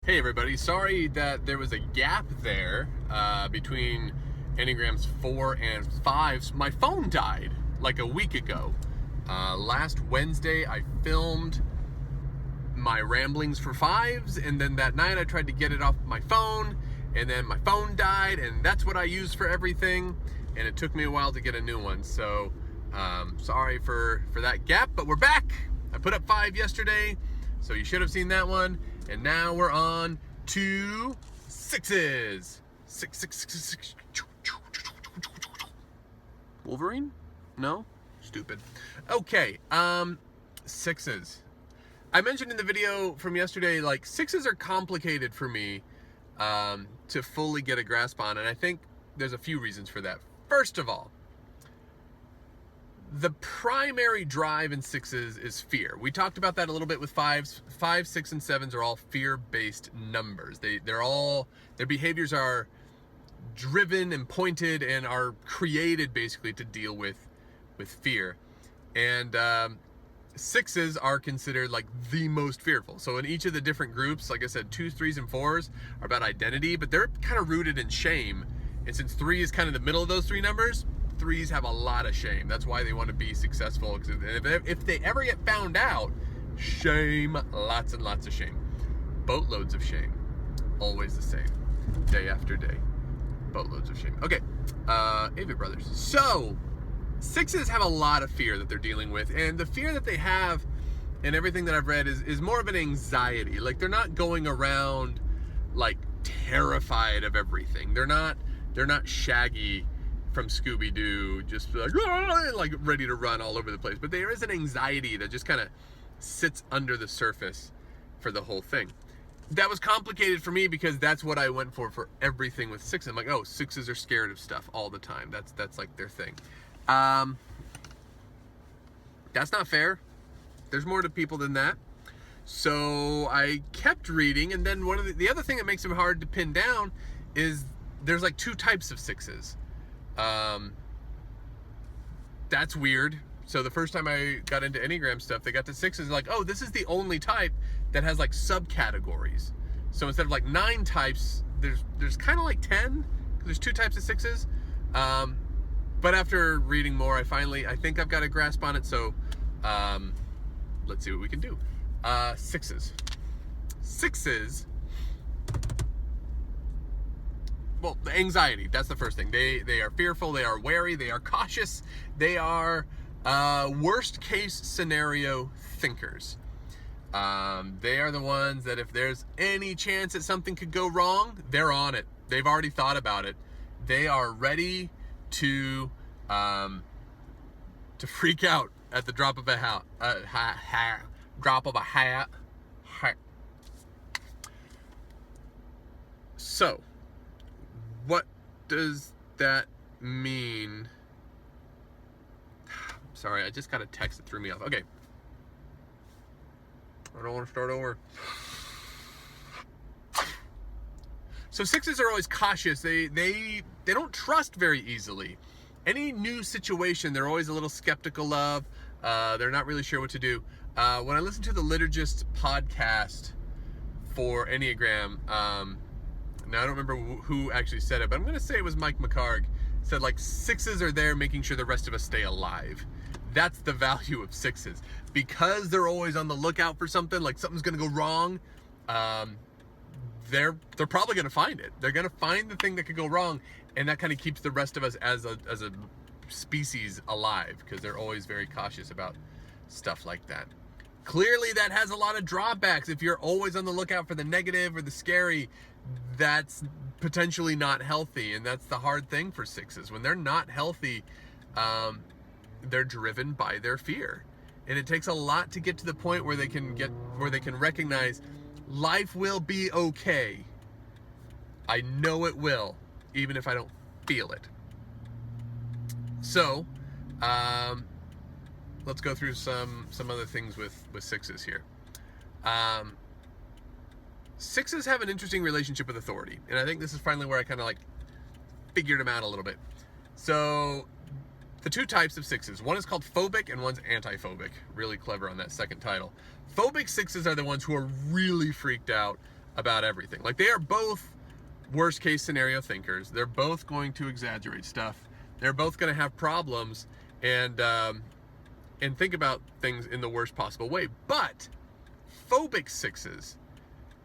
Hey everybody, sorry that there was a gap there between Enneagrams 4 and 5. My phone died like a week ago. Last Wednesday I filmed my ramblings for 5s, and then that night I tried to get it off my phone, and then my phone died, and that's what I use for everything, and it took me a while to get a new one. So sorry for that gap, but we're back. I put up 5 yesterday, so you should have seen that one. And now we're on to 6s. Six. Wolverine? No? Stupid. Okay, 6s. I mentioned in the video from yesterday, like, 6s are complicated for me to fully get a grasp on, and I think there's a few reasons for that. First of all, the primary drive in 6s is fear. We talked about that a little bit with 5s. 5, 6, and 7s are all fear-based numbers. Their behaviors are driven and pointed and are created basically to deal with fear. And 6s are considered like the most fearful. So in each of the different groups, like I said, 2s, 3s, and 4s are about identity, but they're kind of rooted in shame. And since 3 is kind of the middle of those 3 numbers, 3s have a lot of shame. That's why they want to be successful. If they ever get found out, shame, lots and lots of shame. Boatloads of shame. Always the same. Day after day. Boatloads of shame. Okay, Avett Brothers. So, 6s have a lot of fear that they're dealing with, and the fear that they have and everything that I've read is more of an anxiety. Like, they're not going around like terrified of everything. They're not Shaggy from Scooby-Doo, just like ready to run all over the place. But there is an anxiety that just kind of sits under the surface for the whole thing. That was complicated for me because that's what I went for everything with 6. I'm like, oh, 6s are scared of stuff all the time. That's like their thing. That's not fair. There's more to people than that. So I kept reading, and then one of the other thing that makes them hard to pin down is there's like 2 types of 6s. That's weird. So the first time I got into Enneagram stuff, they got to 6s, like, oh, this is the only type that has like subcategories. So instead of like 9 types, there's kind of like 10, because there's 2 types of 6s. But after reading more, I think I've got a grasp on it. So let's see what we can do. 6s. 6s. Well, the anxiety, that's the first thing. They are fearful, they are wary, they are cautious, they are worst case scenario thinkers. They are the ones that if there's any chance that something could go wrong, they're on it. They've already thought about it. They are ready to freak out at the drop of a hat. Drop of a hat. So, what does that mean? Sorry, I just got a text that threw me off. Okay. I don't want to start over. So 6s are always cautious. They don't trust very easily. Any new situation, they're always a little skeptical of. They're not really sure what to do. When I listen to the Liturgist podcast for Enneagram, now I don't remember who actually said it, but I'm going to say it was Mike McCarg. Said like 6s are there making sure the rest of us stay alive. That's the value of 6s. Because they're always on the lookout for something, like something's going to go wrong, they're probably going to find it. They're going to find the thing that could go wrong, and that kind of keeps the rest of us as a species alive, because they're always very cautious about stuff like that. Clearly that has a lot of drawbacks. If you're always on the lookout for the negative or the scary, that's potentially not healthy, and that's the hard thing for 6s. When they're not healthy, they're driven by their fear, and it takes a lot to get to the point where they can recognize life will be okay. I know it will, even if I don't feel it. So let's go through some other things with 6s here. 6s have an interesting relationship with authority, and I think this is finally where I kind of like figured them out a little bit. So the 2 types of 6s, one is called phobic and one's anti-phobic. Really clever on that second title. Phobic 6s are the ones who are really freaked out about everything. Like, they are both worst case scenario thinkers. They're both going to exaggerate stuff. They're both going to have problems and think about things in the worst possible way. But phobic sixes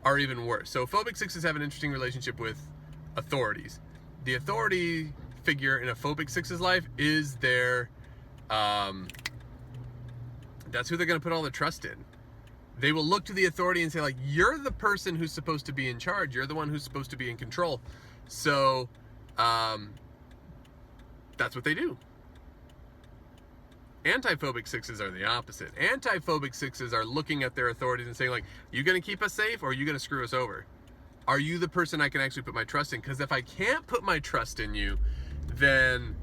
are even worse. So phobic sixes have an interesting relationship with authorities. The authority figure in a phobic six's life is their, that's who they're going to put all their trust in. They will look to the authority and say, like, you're the person who's supposed to be in charge. You're the one who's supposed to be in control. So that's what they do. Antiphobic sixes are the opposite. Antiphobic sixes are looking at their authorities and saying, like, you going to keep us safe, or are you going to screw us over? Are you the person I can actually put my trust in? Because if I can't put my trust in you, then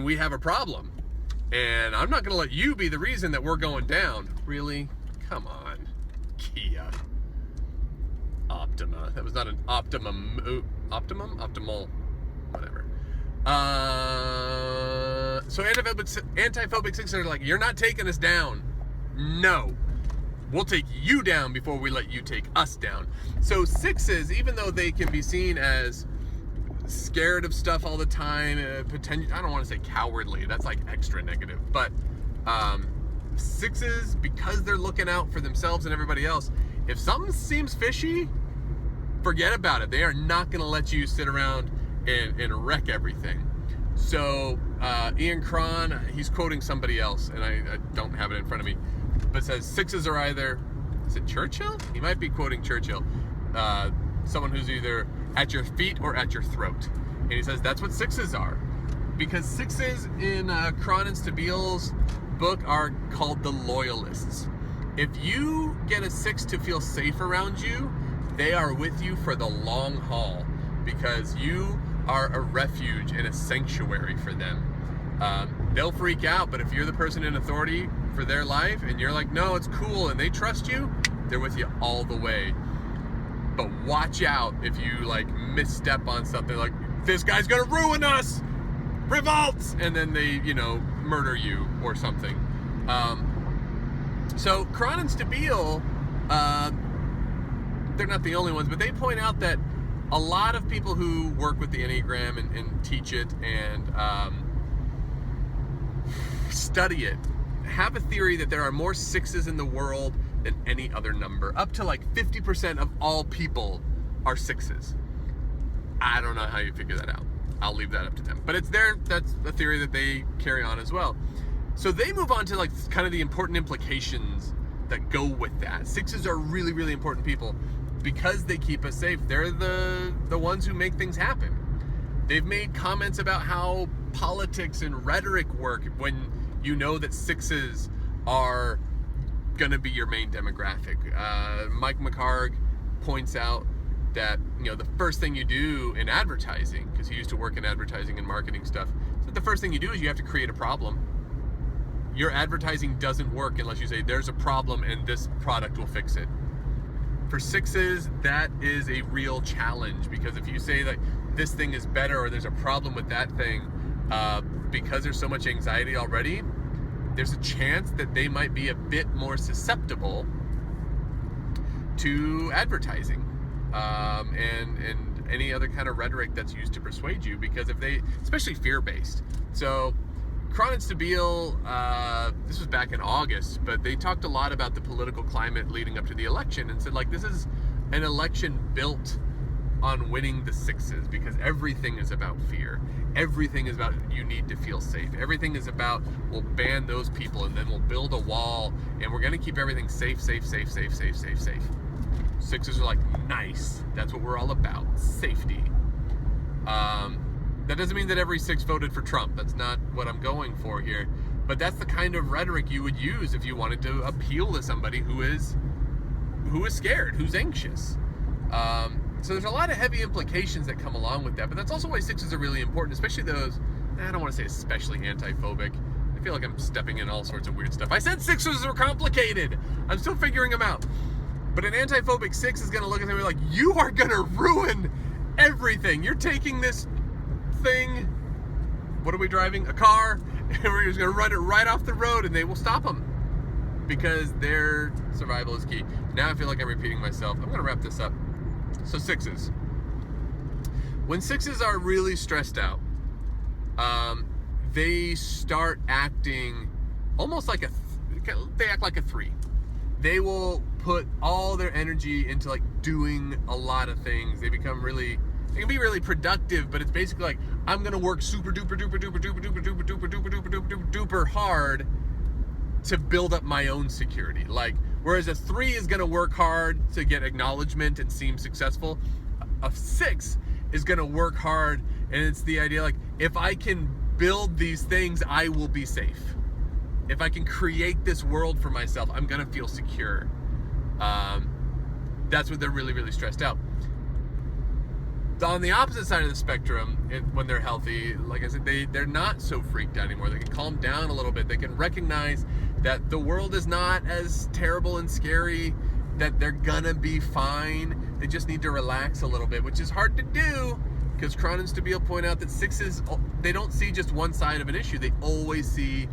we have a problem. And I'm not going to let you be the reason that we're going down. Really? Come on. Kia. Optima. That was not an optimum. Optimum? Optimal. Whatever. So antiphobic sixes are like, you're not taking us down. No. We'll take you down before we let you take us down. So sixes, even though they can be seen as scared of stuff all the time, I don't want to say cowardly, that's like extra negative, but sixes, because they're looking out for themselves and everybody else, if something seems fishy, forget about it. They are not going to let you sit around and wreck everything. So Ian Cron, he's quoting somebody else, and I don't have it in front of me, but says sixes are either, is it Churchill? He might be quoting Churchill. Someone who's either at your feet or at your throat. And he says that's what sixes are. Because sixes in Cron and Stabile's book are called the loyalists. If you get a six to feel safe around you, they are with you for the long haul, because you are a refuge and a sanctuary for them. They'll freak out, but if you're the person in authority for their life and you're like, no, it's cool, and they trust you, they're with you all the way. But watch out if you like misstep on something, like, this guy's gonna ruin us, revolt, and then they, murder you or something. So Cron and Stabile, they're not the only ones, but they point out that a lot of people who work with the Enneagram and teach it and study it have a theory that there are more sixes in the world than any other number. Up to like 50% of all people are sixes. I don't know how you figure that out. I'll leave that up to them. But that's a theory that they carry on as well. So they move on to like kind of the important implications that go with that. Sixes are really, really important people because they keep us safe. They're the ones who make things happen. They've made comments about how politics and rhetoric work when you know that sixes are gonna be your main demographic. Mike McHargue points out that the first thing you do in advertising, because he used to work in advertising and marketing stuff, so the first thing you do is you have to create a problem. Your advertising doesn't work unless you say there's a problem and this product will fix it. For sixes, that is a real challenge, because if you say that this thing is better or there's a problem with that thing, because there's so much anxiety already, there's a chance that they might be a bit more susceptible to advertising and any other kind of rhetoric that's used to persuade you, because if they, especially fear-based. So Cron and Stabile, this was back in August, but they talked a lot about the political climate leading up to the election and said, like, this is an election built on winning the sixes, because everything is about fear. Everything is about you need to feel safe. Everything is about we'll ban those people and then we'll build a wall and we're going to keep everything safe. Sixes are like, nice. That's what we're all about. Safety. That doesn't mean that every six voted for Trump. That's not what I'm going for here. But that's the kind of rhetoric you would use if you wanted to appeal to somebody who is scared, who's anxious. So there's a lot of heavy implications that come along with that, but that's also why sixes are really important, especially those, I don't want to say especially antiphobic. I feel like I'm stepping in all sorts of weird stuff. I said sixes are complicated. I'm still figuring them out. But an antiphobic six is going to look at them and be like, you are going to ruin everything. You're taking this thing, what are we driving? A car, and we're just going to run it right off the road, and they will stop them because their survival is key. Now I feel like I'm repeating myself. I'm going to wrap this up. So sixes. When sixes are really stressed out, they start acting almost like they act like a 3. They will put all their energy into like doing a lot of things. They can be really productive, but it's basically like, I'm gonna work super duper duper duper duper duper duper duper duper duper duper duper hard to build up my own security. Like, whereas a 3 is gonna work hard to get acknowledgement and seem successful, a 6 is gonna work hard, and it's the idea like, if I can build these things, I will be safe. If I can create this world for myself, I'm gonna feel secure. That's what they're really, really stressed out. On the opposite side of the spectrum, when they're healthy, like I said, they're not so freaked out anymore. They can calm down a little bit. They can recognize that the world is not as terrible and scary, that they're gonna be fine. They just need to relax a little bit, which is hard to do, because Cron and Stabile point out that sixes, they don't see just one side of an issue. They always see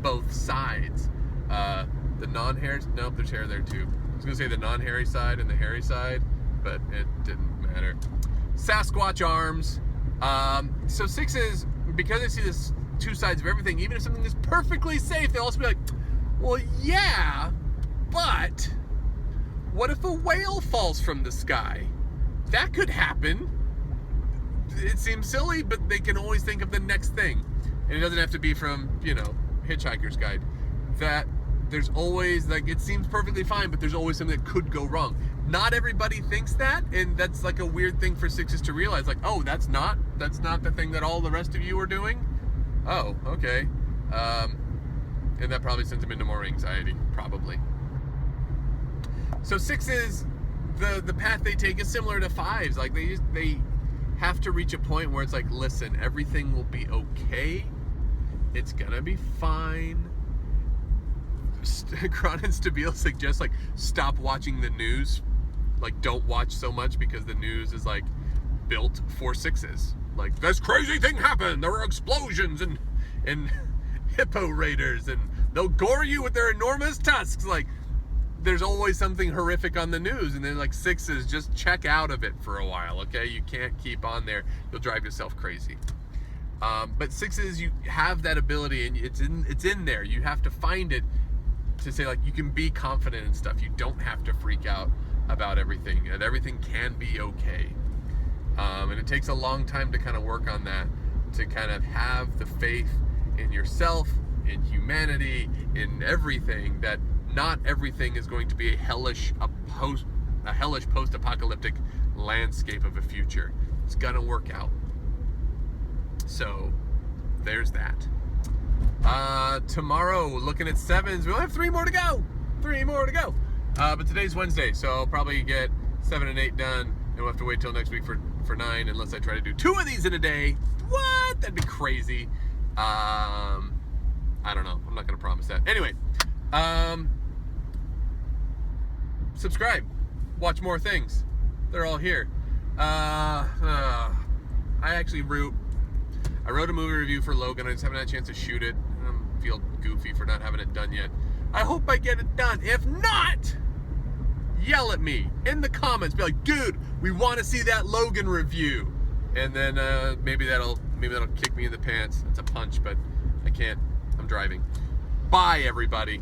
both sides. The non-hairy, nope, there's hair there too. I was gonna say the non-hairy side and the hairy side, but it didn't matter. Sasquatch arms. So sixes, because they see this two sides of everything, even if something is perfectly safe, they'll also be like, well, yeah, but what if a whale falls from the sky? That could happen. It seems silly, but they can always think of the next thing. And it doesn't have to be from, Hitchhiker's Guide. That there's always, like, it seems perfectly fine, but there's always something that could go wrong. Not everybody thinks that, and that's like a weird thing for sixes to realize, like, oh, that's not the thing that all the rest of you are doing? Oh, okay. And that probably sends them into more anxiety, probably. So sixes, the path they take is similar to fives. Like, they have to reach a point where it's like, listen, everything will be okay. It's gonna be fine. Cron and Stabile suggest, like, stop watching the news. Like, don't watch so much, because the news is, like, built for sixes. Like, this crazy thing happened. There were explosions and hippo raiders, and they'll gore you with their enormous tusks. Like, there's always something horrific on the news, and then, like, sixes, just check out of it for a while, okay? You can't keep on there. You'll drive yourself crazy. But sixes, you have that ability, and it's in there. You have to find it to say, like, you can be confident in stuff. You don't have to freak out about everything, and everything can be okay. And it takes a long time to kind of work on that, to kind of have the faith in yourself, in humanity, in everything, that not everything is going to be a hellish post-apocalyptic landscape of a future. It's gonna work out. So there's that. Tomorrow, looking at sevens, we'll have 3 more to go. But today's Wednesday, so I'll probably get 7 and 8 done, and we'll have to wait till next week for 9, unless I try to do 2 of these in a day. What? That'd be crazy. I don't know. I'm not gonna promise that. Anyway, subscribe, watch more things. They're all here. I wrote a movie review for Logan. I just haven't had a chance to shoot it. I feel goofy for not having it done yet. I hope I get it done. If not, yell at me in the comments. Be like, dude, we want to see that Logan review. And then maybe that'll kick me in the pants. It's a punch, but I can't. I'm driving. Bye, everybody.